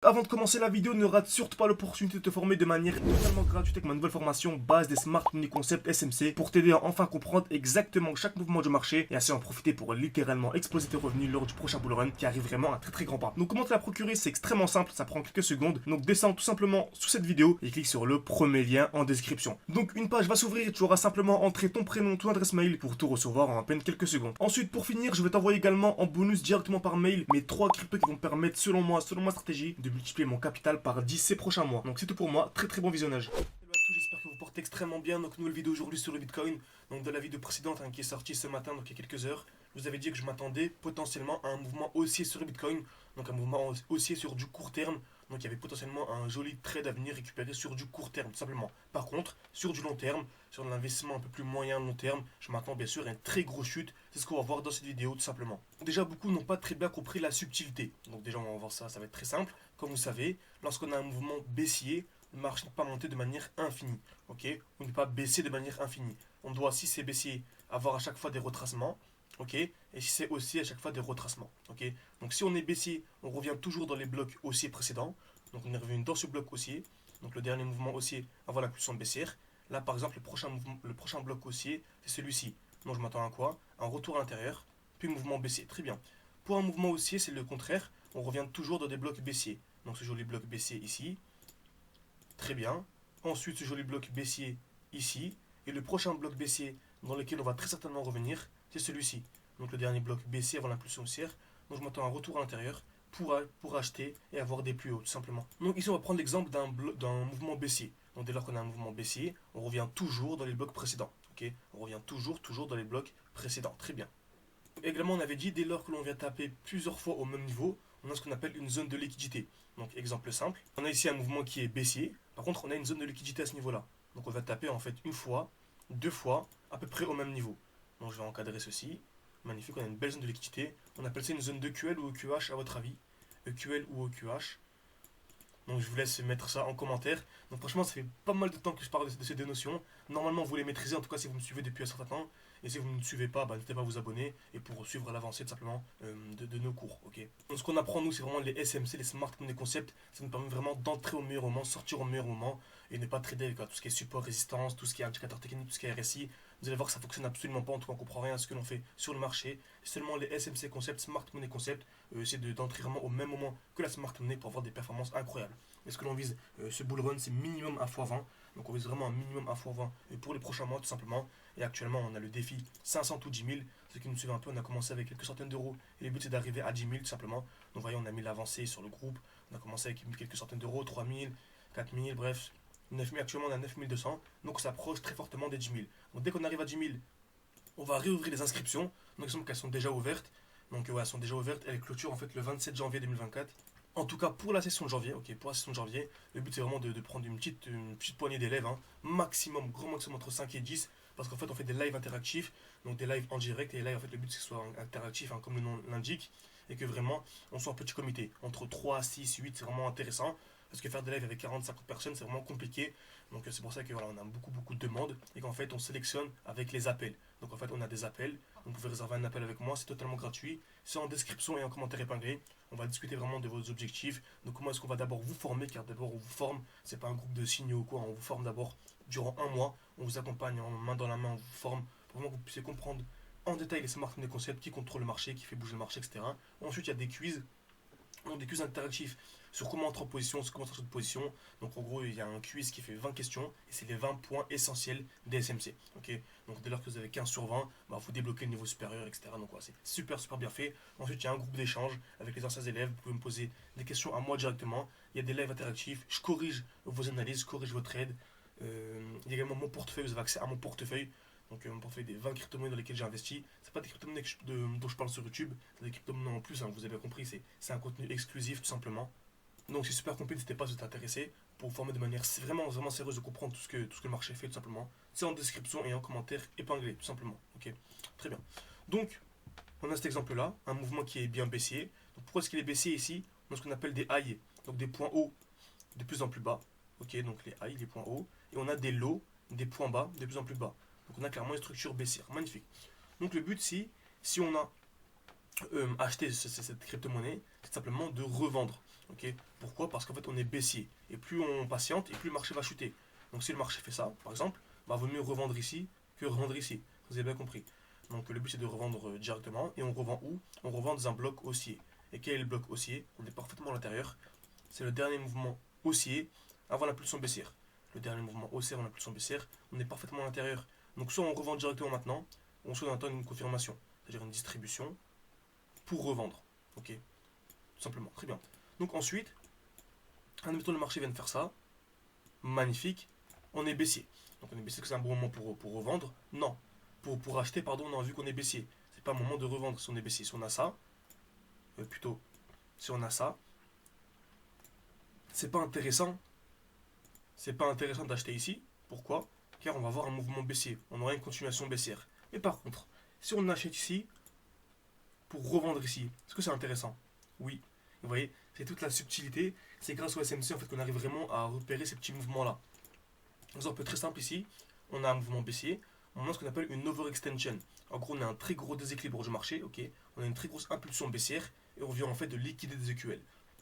avant de commencer la vidéo, ne rate surtout pas l'opportunité de te former de manière totalement gratuite avec ma nouvelle formation base des Smart Money Concept SMC pour t'aider à enfin comprendre exactement chaque mouvement du marché et ainsi en profiter pour littéralement exploser tes revenus lors du prochain bull run qui arrive vraiment à très grand pas. Donc comment te la procurer, c'est extrêmement simple, ça prend quelques secondes. Donc descends tout simplement sous cette vidéo et clique sur le premier lien en description. Donc une page va s'ouvrir et tu auras simplement entré ton prénom, ton adresse mail pour tout recevoir en à peine quelques secondes. Ensuite, pour finir, je vais t'envoyer également en bonus directement par mail mes 3 cryptos qui vont me permettre selon moi, selon ma stratégie, de multiplier mon capital par 10 ces prochains mois. Donc c'est tout pour moi, très bon visionnage. Hello à tous, j'espère que vous portez extrêmement bien. Donc nouvelle vidéo aujourd'hui sur le Bitcoin. Donc de la vidéo précédente qui est sortie ce matin, donc il y a quelques heures, je vous avais dit que je m'attendais potentiellement à un mouvement haussier sur le Bitcoin, donc un mouvement haussier sur du court terme. Donc il y avait potentiellement un joli trade à venir récupérer sur du court terme, tout simplement. Par contre, sur du long terme, sur l'investissement un peu plus moyen long terme, je m'attends bien sûr à une très grosse chute. C'est ce qu'on va voir dans cette vidéo tout simplement. Déjà, beaucoup n'ont pas très bien compris la subtilité. Donc déjà, on va voir ça, ça va être très simple. Comme vous savez, lorsqu'on a un mouvement baissier, le marché ne peut pas monter de manière infinie. Ok, on ne peut pas baisser de manière infinie. On doit, si c'est baissier, avoir à chaque fois des retracements. Ok, et si c'est haussier, à chaque fois des retracements. Ok, donc si on est baissier, on revient toujours dans les blocs haussiers précédents. Donc on est revenu dans ce bloc haussier. Donc le dernier mouvement haussier avant l'impulsion baissière. Là par exemple, le prochain bloc haussier, c'est celui-ci. Donc je m'attends à quoi? Un retour à l'intérieur, puis mouvement baissier. Très bien. Pour un mouvement haussier, c'est le contraire. On revient toujours dans des blocs baissiers. Donc ce joli bloc baissier ici. Très bien. Ensuite, ce joli bloc baissier ici. Et le prochain bloc baissier dans lequel on va très certainement revenir, c'est celui-ci. Donc le dernier bloc baissier avant l'impulsion haussière. Donc je m'attends à un retour à l'intérieur pour acheter et avoir des plus hauts, tout simplement. Donc ici, on va prendre l'exemple d'un mouvement baissier. Donc dès lors qu'on a un mouvement baissier, on revient toujours dans les blocs précédents. Ok, on revient toujours dans les blocs précédents. Très bien. Également, on avait dit, dès lors que l'on vient taper plusieurs fois au même niveau, on a ce qu'on appelle une zone de liquidité. Donc, exemple simple, on a ici un mouvement qui est baissier, par contre, on a une zone de liquidité à ce niveau-là. Donc, on va taper en fait une fois, deux fois, à peu près au même niveau. Donc, je vais encadrer ceci. Magnifique, on a une belle zone de liquidité. On appelle ça une zone d'EQL ou EQH à votre avis. EQL ou EQH. Donc, je vous laisse mettre ça en commentaire. Donc, franchement, ça fait pas mal de temps que je parle de ces deux notions. Normalement, vous les maîtrisez, en tout cas, si vous me suivez depuis un certain temps. Et si vous ne me suivez pas, n'hésitez pas à vous abonner et pour suivre l'avancée tout simplement de nos cours. Okay. Donc, ce qu'on apprend nous, c'est vraiment les SMC, les Smart Money Concepts. Ça nous permet vraiment d'entrer au meilleur moment, sortir au meilleur moment et ne pas trader avec tout ce qui est support, résistance, tout ce qui est indicateur technique, tout ce qui est RSI. Vous allez voir que ça fonctionne absolument pas, en tout cas on ne comprend rien à ce que l'on fait sur le marché. Seulement les SMC Concepts, Smart Money Concept, c'est d'entrer vraiment au même moment que la Smart Money pour avoir des performances incroyables. Et ce que l'on vise, ce bull run, c'est minimum à x20. Donc on vise vraiment un minimum à x20 pour les prochains mois tout simplement. Et actuellement, on a le défi 500 ou 10 000. Ceux qui nous suivent un peu, on a commencé avec quelques centaines d'euros. Et le but, c'est d'arriver à 10 000 tout simplement. Donc, voyez, on a mis l'avancée sur le groupe. On a commencé avec quelques centaines d'euros, 3 000, 4 000, bref. 9 000, actuellement, on a 9 200. Donc, on s'approche très fortement des 10 000. Donc, dès qu'on arrive à 10 000, on va réouvrir les inscriptions. Donc, il semble qu'elles sont déjà ouvertes. Donc, ouais, elles sont déjà ouvertes. Elles clôturent en fait le 27 janvier 2024. En tout cas, pour la session de janvier, ok, pour la session de janvier, le but c'est vraiment de prendre une petite poignée d'élèves, hein, maximum, grand maximum entre 5 et 10, parce qu'en fait on fait des lives interactifs, donc des lives en direct, et les lives en fait le but c'est que ce soit interactif, hein, comme le nom l'indique, et que vraiment on soit en petit comité, entre 3, 6, 8, c'est vraiment intéressant, parce que faire des lives avec 40, 50 personnes c'est vraiment compliqué, donc c'est pour ça que voilà, on a beaucoup de demandes, et qu'en fait on sélectionne avec les appels. Donc en fait on a des appels, vous pouvez réserver un appel avec moi, c'est totalement gratuit, c'est en description et en commentaire épinglé. On va discuter vraiment de vos objectifs, de comment est-ce qu'on va d'abord vous former, car d'abord on vous forme, c'est pas un groupe de signaux ou quoi, on vous forme d'abord durant un mois, on vous accompagne en main dans la main, on vous forme pour vraiment que vous puissiez comprendre en détail les smart money concepts, qui contrôlent le marché, qui fait bouger le marché, etc. Ensuite il y a des quiz, des quiz interactifs sur comment entrer en position, sur comment sortir de position. Donc en gros, il y a un quiz qui fait 20 questions et c'est les 20 points essentiels des SMC. Okay, donc dès lors que vous avez 15 sur 20, vous débloquez le niveau supérieur, etc. Donc ouais, c'est super bien fait. Ensuite, il y a un groupe d'échange avec les anciens élèves. Vous pouvez me poser des questions à moi directement. Il y a des lives interactifs. Je corrige vos analyses, je corrige vos trades. Il y a également mon portefeuille. Vous avez accès à mon portefeuille. Donc mon portefeuille des 20 crypto-monnaies dans lesquelles j'ai investi. C'est pas des crypto-monnaies dont je parle sur YouTube. C'est des crypto-monnaies en plus, hein, vous avez compris. C'est un contenu exclusif tout simplement. Donc c'est super complet, n'hésitez pas à vous intéresser pour vous former de manière vraiment sérieuse de comprendre tout ce que le marché fait tout simplement. C'est en description et en commentaire épinglé tout simplement. Ok, très bien. Donc on a cet exemple là, un mouvement qui est bien baissier. Donc pourquoi est-ce qu'il est baissier ici? On a ce qu'on appelle des highs, donc des points hauts de plus en plus bas. Ok, donc les highs, les points hauts. Et on a des lows, des points bas de plus en plus bas. Donc on a clairement une structure baissière, magnifique. Donc le but si on a acheté cette crypto-monnaie, c'est simplement de revendre. Ok. Pourquoi? Parce qu'en fait on est baissier. Et plus on patiente, et plus le marché va chuter. Donc si le marché fait ça, par exemple, bah, vaut mieux revendre ici que revendre ici. Vous avez bien compris. Donc le but c'est de revendre directement. Et on revend où? On revend dans un bloc haussier. Et quel est le bloc haussier? On est parfaitement à l'intérieur. C'est le dernier mouvement haussier avant l'impulsion baissière. Le dernier mouvement haussier avant l'impulsion baissière, on est parfaitement à l'intérieur. Donc soit on revend directement maintenant, ou soit on attend une confirmation, c'est-à-dire une distribution pour revendre. Ok, tout simplement. Très bien. Donc ensuite, admettons le marché vient de faire ça. Magnifique. On est baissier. Donc on est baissier, que c'est un bon moment pour revendre? Non. Pour acheter, pardon, non, vu qu'on est baissier. C'est pas un moment de revendre si on est baissier. Si on a ça, plutôt, si on a ça, c'est pas intéressant. C'est pas intéressant d'acheter ici. Pourquoi? Car on va avoir un mouvement baissier. On aura une continuation baissière. Mais par contre, si on achète ici pour revendre ici, est-ce que c'est intéressant? Oui. Vous voyez, c'est toute la subtilité. C'est grâce au SMC en fait qu'on arrive vraiment à repérer ces petits mouvements-là. Exemple très simple ici, on a un mouvement baissier, on a ce qu'on appelle une overextension. En gros, on a un très gros déséquilibre du marché, ok. On a une très grosse impulsion baissière et on vient en fait de liquider des EQL.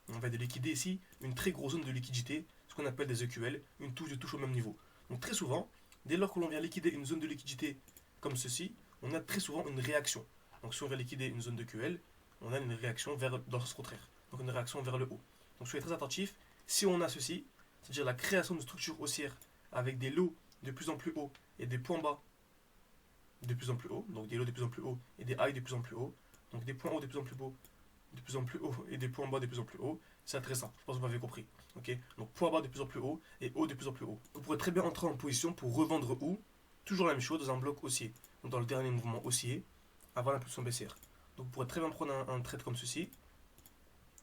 On va de liquider ici une très grosse zone de liquidité, ce qu'on appelle des EQL, une touche de touche au même niveau. Donc très souvent, dès lors que l'on vient liquider une zone de liquidité comme ceci, on a très souvent une réaction. Donc si on vient liquider une zone de QL, on a une réaction vers dans le sens contraire. Donc une réaction vers le haut. Donc soyez très attentifs. Si on a ceci, c'est-à-dire la création de structures haussières avec des lots de plus en plus hauts et des points bas de plus en plus hauts, donc des lots de plus en plus hauts et des highs de plus en plus hauts, donc des points hauts de plus en plus hauts, de plus en plus hauts et des points bas de plus en plus hauts, c'est intéressant. Je pense que vous m'avez compris. Ok. Donc points bas de plus en plus haut et haut de plus en plus haut. Vous pourrez très bien entrer en position pour revendre où? Toujours la même chose dans un bloc haussier. Donc dans le dernier mouvement haussier, avant l'impulsion baissière. Donc vous pourrez très bien prendre un trade comme ceci.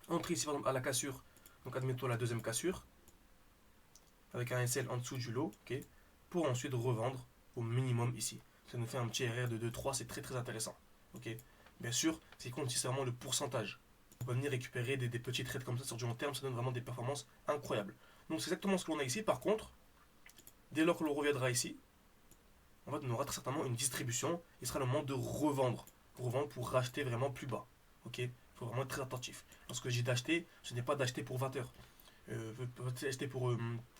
Entrer ici par exemple à la cassure. Donc admettons la deuxième cassure. Avec un SL en dessous du lot. Ok. Pour ensuite revendre au minimum ici. Ça nous fait un petit RR de 2-3, c'est très très intéressant. Ok. Bien sûr, c'est compte c'est vraiment le pourcentage. On va venir récupérer des petits trades comme ça sur du long terme, ça donne vraiment des performances incroyables. Donc c'est exactement ce que l'on a ici. Par contre, dès lors que l'on reviendra ici, en fait, on aura très certainement une distribution. Il sera le moment de revendre. Revendre pour racheter vraiment plus bas. Ok. Il faut vraiment être très attentif. Lorsque j'ai d'acheter, ce n'est pas d'acheter pour 20 heures. Acheter pour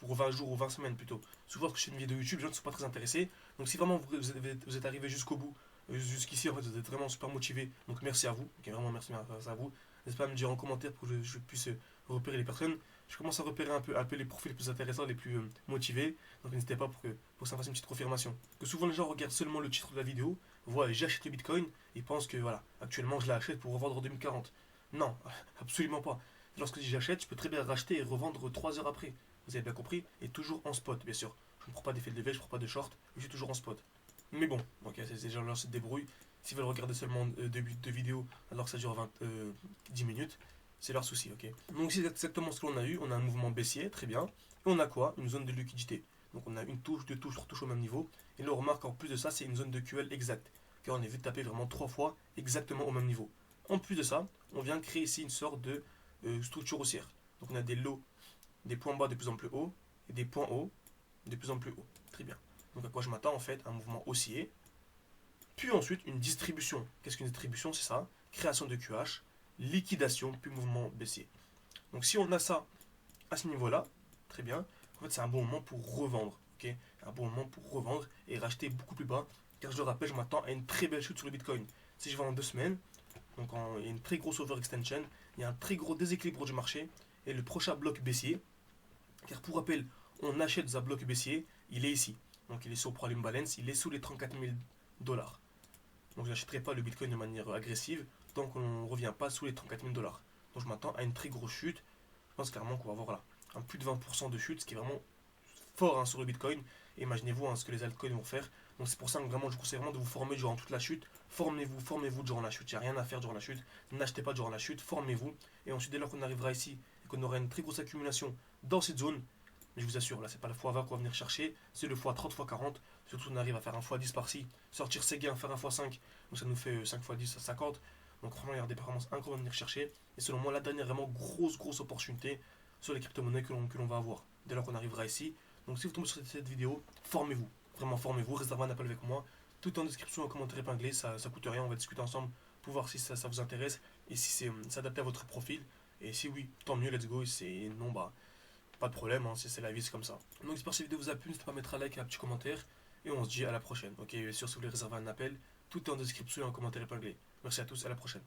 20 jours ou 20 semaines plutôt. Souvent, parce que je fais une vidéo YouTube, les gens ne sont pas très intéressés. Donc, si vraiment vous êtes arrivé jusqu'au bout, jusqu'ici, en fait, vous êtes vraiment super motivé. Donc, merci à vous. Ok, vraiment, merci à vous. N'hésitez pas à me dire en commentaire pour que je puisse repérer les personnes. Je commence à repérer un peu les profils les plus intéressants, les plus motivés. Donc, n'hésitez pas pour que ça fasse une petite confirmation. Que souvent, les gens regardent seulement le titre de la vidéo, voient j'achète le bitcoin, et pensent que voilà, actuellement, je l'achète pour revendre en 2040. Non, absolument pas. Lorsque j'achète, je peux très bien racheter et revendre 3 heures après. Vous avez bien compris? Et toujours en spot, bien sûr. Je ne prends pas d'effet de levier, je ne prends pas de short, je suis toujours en spot. Mais bon, ok, ces gens-là se débrouillent. S'ils veulent regarder seulement deux vidéos alors que ça dure 10 minutes, c'est leur souci, ok. Donc c'est exactement ce que l'on a eu. On a un mouvement baissier, très bien. Et on a quoi? Une zone de liquidité. Donc on a une touche, deux touches, trois touches au même niveau. Et là on remarque en plus de ça, c'est une zone de QL exacte. Car on est vu taper vraiment 3 fois exactement au même niveau. En plus de ça, on vient créer ici une sorte de structure haussière. Donc on a des lots, des points bas de plus en plus hauts et des points hauts de plus en plus hauts. Très bien. Donc à quoi je m'attends en fait? Un mouvement haussier. Puis ensuite une distribution. Qu'est-ce qu'une distribution? C'est ça. Création de QH, liquidation, puis mouvement baissier. Donc si on a ça à ce niveau-là, très bien. En fait c'est un bon moment pour revendre. Ok, un bon moment pour revendre et racheter beaucoup plus bas. Car je le rappelle, je m'attends à une très belle chute sur le Bitcoin. Si je vends en 2 semaines, donc il y a une très grosse overextension, il y a un très gros déséquilibre du marché et le prochain bloc baissier, car pour rappel, on achète un bloc baissier, il est ici. Donc il est sur Prime Balance, il est sous les 34 000 dollars. Donc je n'achèterai pas le Bitcoin de manière agressive tant qu'on ne revient pas sous les 34 000 dollars. Donc je m'attends à une très grosse chute. Je pense clairement qu'on va avoir là un plus de 20% de chute, ce qui est vraiment fort hein, sur le Bitcoin. Et imaginez-vous hein, ce que les altcoins vont faire. Donc c'est pour ça que vraiment je vous conseille vraiment de vous former durant toute la chute. Formez-vous durant la chute. Il n'y a rien à faire durant la chute. N'achetez pas durant la chute. Formez-vous. Et ensuite, dès lors qu'on arrivera ici et qu'on aura une très grosse accumulation dans cette zone, mais je vous assure, là, c'est pas le x20 qu'on va venir chercher, c'est le x30, x40. Surtout, on arrive à faire un x10 par-ci, sortir ses gains, faire un x5. Donc ça nous fait 5 x 10 à 50. Donc vraiment, il y a des performances incroyables à venir chercher. Et selon moi, la dernière vraiment grosse opportunité sur les crypto-monnaies que l'on va avoir. Dès lors qu'on arrivera ici. Donc si vous tombez sur cette vidéo, formez-vous. Vraiment, formez-vous. Réservez un appel avec moi. Tout en description, en commentaire épinglé. Ça coûte rien. On va discuter ensemble pour voir si ça vous intéresse et si c'est adapté à votre profil. Et si oui, tant mieux, let's go. Et c'est non, bah, pas de problème, hein, c'est la vie, c'est comme ça. Donc j'espère que cette vidéo vous a plu, n'hésitez pas à mettre un like et un petit commentaire. Et on se dit à la prochaine. Ok, bien sûr, si vous voulez réserver un appel, tout est en description et en commentaire épinglé. Merci à tous, à la prochaine.